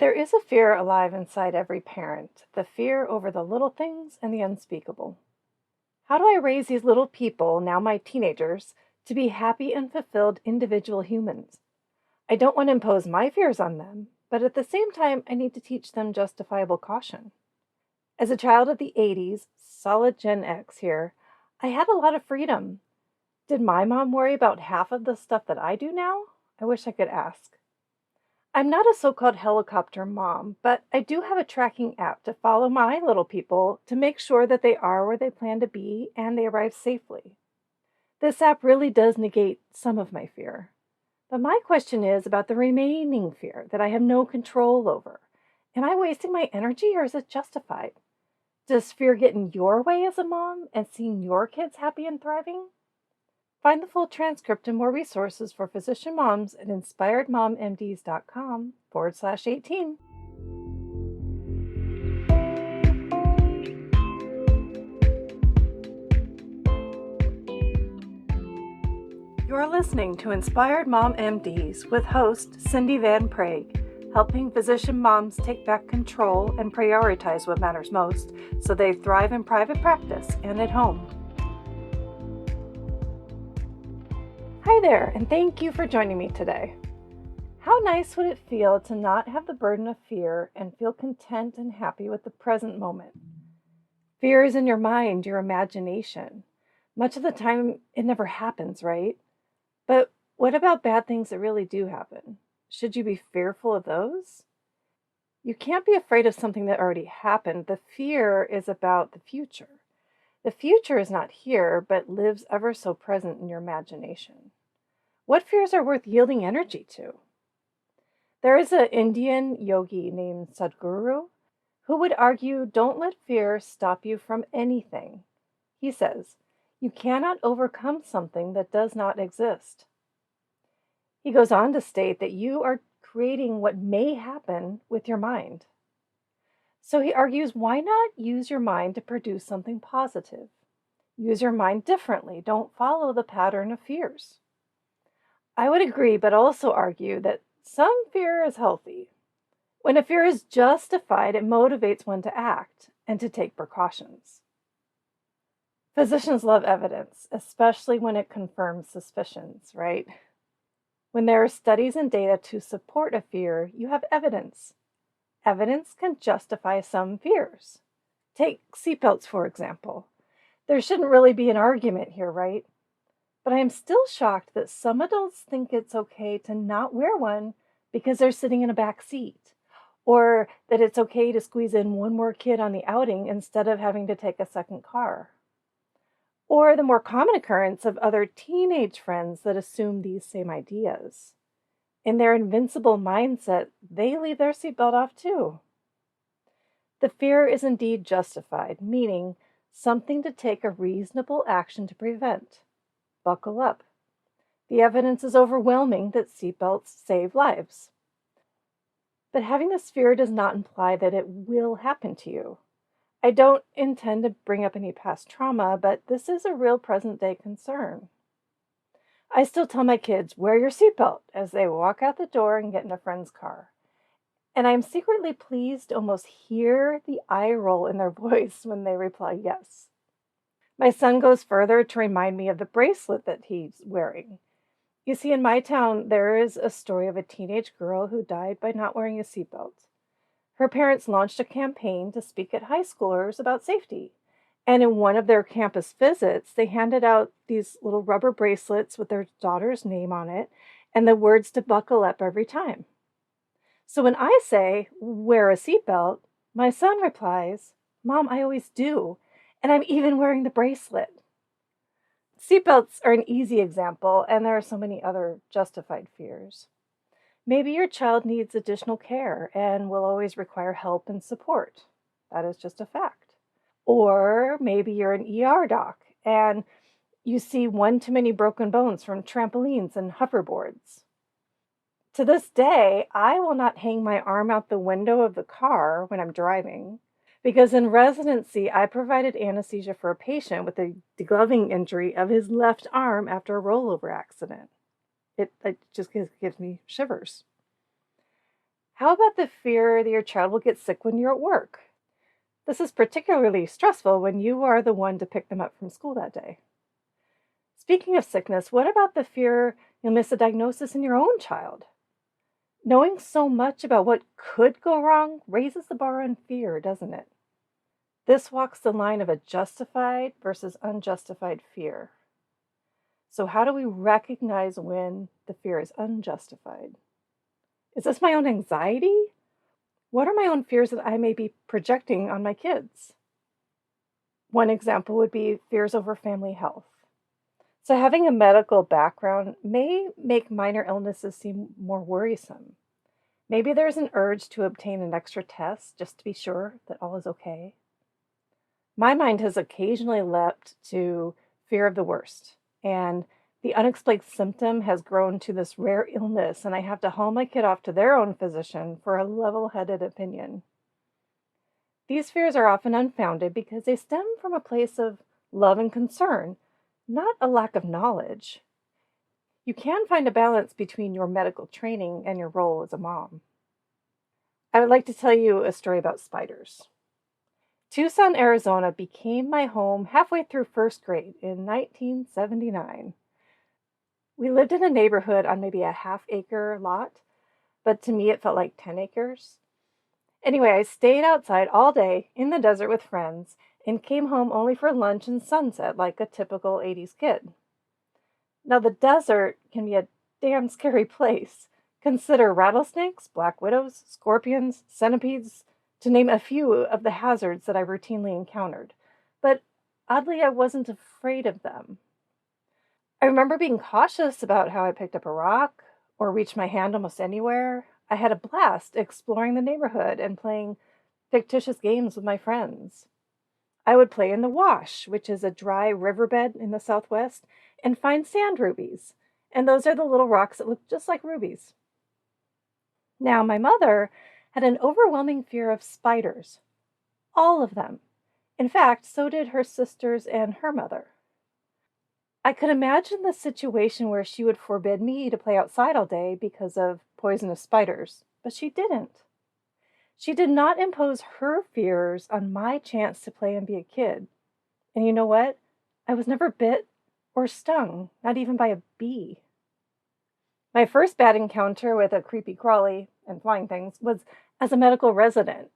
There is a fear alive inside every parent, the fear over the little things and the unspeakable. How do I raise these little people, now my teenagers, to be happy and fulfilled individual humans? I don't want to impose my fears on them, but at the same time, I need to teach them justifiable caution. As a child of the 80s, solid Gen X here, I had a lot of freedom. Did my mom worry about half of the stuff that I do now? I wish I could ask. I'm not a so-called helicopter mom, but I do have a tracking app to follow my little people to make sure that they are where they plan to be and they arrive safely. This app really does negate some of my fear. But my question is about the remaining fear that I have no control over. Am I wasting my energy or is it justified? Does fear get in your way as a mom and seeing your kids happy and thriving? Find the full transcript and more resources for physician moms at inspiredmommds.com/18. You're listening to Inspired Mom MDs with host Cindy Van Prague, helping physician moms take back control and prioritize what matters most so they thrive in private practice and at home. Hi there, and thank you for joining me today. How nice would it feel to not have the burden of fear and feel content and happy with the present moment? Fear is in your mind, your imagination. Much of the time, it never happens, right? But what about bad things that really do happen? Should you be fearful of those? You can't be afraid of something that already happened. The fear is about the future. The future is not here, but lives ever so present in your imagination. What fears are worth yielding energy to? There is an Indian yogi named Sadhguru who would argue, don't let fear stop you from anything. He says, you cannot overcome something that does not exist. He goes on to state that you are creating what may happen with your mind. So he argues, why not use your mind to produce something positive? Use your mind differently. Don't follow the pattern of fears. I would agree, but also argue that some fear is healthy. When a fear is justified, it motivates one to act and to take precautions. Physicians love evidence, especially when it confirms suspicions, right? When there are studies and data to support a fear, you have evidence. Evidence can justify some fears. Take seatbelts, for example. There shouldn't really be an argument here, right? But I am still shocked that some adults think it's okay to not wear one because they're sitting in a back seat, or that it's okay to squeeze in one more kid on the outing instead of having to take a second car. Or the more common occurrence of other teenage friends that assume these same ideas. In their invincible mindset, they leave their seatbelt off too. The fear is indeed justified, meaning something to take a reasonable action to prevent. Buckle up. The evidence is overwhelming that seatbelts save lives. But having this fear does not imply that it will happen to you. I don't intend to bring up any past trauma, but this is a real present-day concern. I still tell my kids, wear your seatbelt as they walk out the door and get in a friend's car. And I'm secretly pleased to almost hear the eye roll in their voice when they reply yes. My son goes further to remind me of the bracelet that he's wearing. You see, in my town, there is a story of a teenage girl who died by not wearing a seatbelt. Her parents launched a campaign to speak at high schoolers about safety. And in one of their campus visits, they handed out these little rubber bracelets with their daughter's name on it and the words to buckle up every time. So when I say, wear a seatbelt, my son replies, Mom, I always do. And I'm even wearing the bracelet. Seatbelts are an easy example, and there are so many other justified fears. Maybe your child needs additional care and will always require help and support. That is just a fact. Or maybe you're an ER doc and you see one too many broken bones from trampolines and hoverboards. To this day, I will not hang my arm out the window of the car when I'm driving, because in residency, I provided anesthesia for a patient with a degloving injury of his left arm after a rollover accident. It just gives me shivers. How about the fear that your child will get sick when you're at work? This is particularly stressful when you are the one to pick them up from school that day. Speaking of sickness, what about the fear you'll miss a diagnosis in your own child? Knowing so much about what could go wrong raises the bar on fear, doesn't it? This walks the line of a justified versus unjustified fear. So, how do we recognize when the fear is unjustified? Is this my own anxiety? What are my own fears that I may be projecting on my kids? One example would be fears over family health. So, having a medical background may make minor illnesses seem more worrisome. Maybe there's an urge to obtain an extra test just to be sure that all is okay. My mind has occasionally leapt to fear of the worst, and the unexplained symptom has grown to this rare illness, and I have to haul my kid off to their own physician for a level headed opinion. These fears are often unfounded because they stem from a place of love and concern, not a lack of knowledge. You can find a balance between your medical training and your role as a mom. I would like to tell you a story about spiders. Tucson, Arizona became my home halfway through first grade in 1979. We lived in a neighborhood on maybe a half-acre lot, but to me it felt like 10 acres. Anyway, I stayed outside all day in the desert with friends and came home only for lunch and sunset like a typical 80s kid. Now, the desert can be a damn scary place. Consider rattlesnakes, black widows, scorpions, centipedes, to name a few of the hazards that I routinely encountered. But oddly, I wasn't afraid of them. I remember being cautious about how I picked up a rock or reached my hand almost anywhere. I had a blast exploring the neighborhood and playing fictitious games with my friends. I would play in the wash, which is a dry riverbed in the Southwest, and find sand rubies. And those are the little rocks that look just like rubies. Now, my mother had an overwhelming fear of spiders. All of them. In fact, so did her sisters and her mother. I could imagine the situation where she would forbid me to play outside all day because of poisonous spiders, but she didn't. She did not impose her fears on my chance to play and be a kid. And you know what? I was never bit or stung, not even by a bee. My first bad encounter with a creepy crawly and flying things was as a medical resident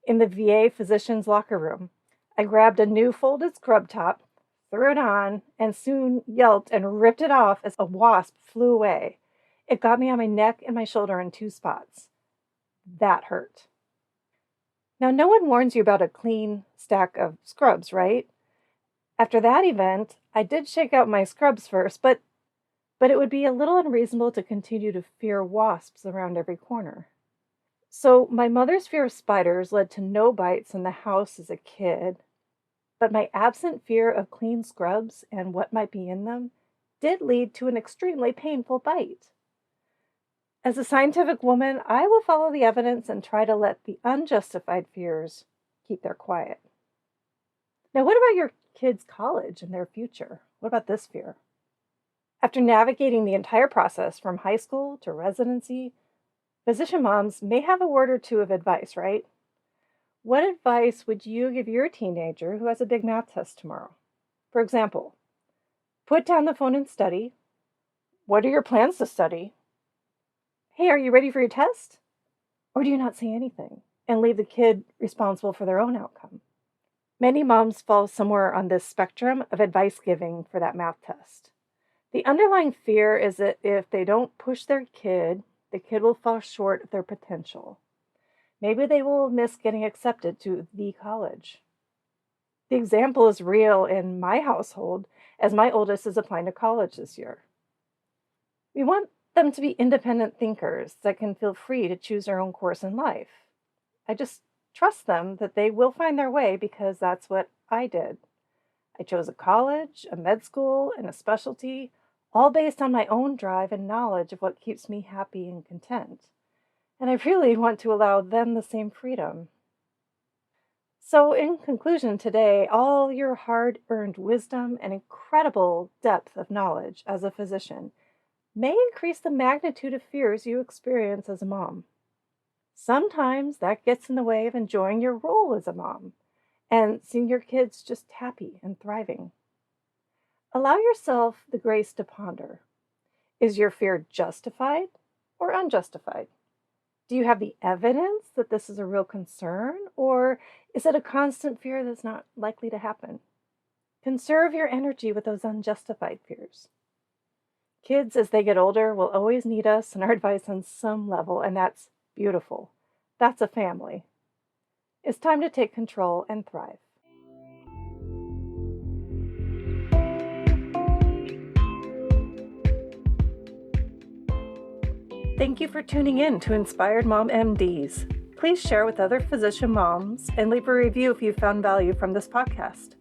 in the VA physician's locker room. I grabbed a new folded scrub top, threw it on, and soon yelped and ripped it off as a wasp flew away. It got me on my neck and my shoulder in 2 spots. That hurt. Now, no one warns you about a clean stack of scrubs, right? After that event, I did shake out my scrubs first, but it would be a little unreasonable to continue to fear wasps around every corner. So my mother's fear of spiders led to no bites in the house as a kid, but my absent fear of clean scrubs and what might be in them did lead to an extremely painful bite. As a scientific woman, I will follow the evidence and try to let the unjustified fears keep their quiet. Now, what about your kids' college and their future? What about this fear? After navigating the entire process from high school to residency, physician moms may have a word or two of advice, right? What advice would you give your teenager who has a big math test tomorrow? For example, put down the phone and study. What are your plans to study? Hey, are you ready for your test? Or do you not say anything and leave the kid responsible for their own outcome? Many moms fall somewhere on this spectrum of advice giving for that math test. The underlying fear is that if they don't push their kid, the kid will fall short of their potential. Maybe they will miss getting accepted to the college. The example is real in my household, as my oldest is applying to college this year. We want them to be independent thinkers that can feel free to choose their own course in life. I just trust them that they will find their way because that's what I did. I chose a college, a med school, and a specialty, all based on my own drive and knowledge of what keeps me happy and content. And I really want to allow them the same freedom. So in conclusion today, all your hard-earned wisdom and incredible depth of knowledge as a physician may increase the magnitude of fears you experience as a mom. Sometimes that gets in the way of enjoying your role as a mom and seeing your kids just happy and thriving. Allow yourself the grace to ponder. Is your fear justified or unjustified? Do you have the evidence that this is a real concern, or is it a constant fear that's not likely to happen? Conserve your energy with those unjustified fears. Kids, as they get older, will always need us and our advice on some level, and that's beautiful. That's a family. It's time to take control and thrive. Thank you for tuning in to Inspired Mom MDs. Please share with other physician moms and leave a review if you found value from this podcast.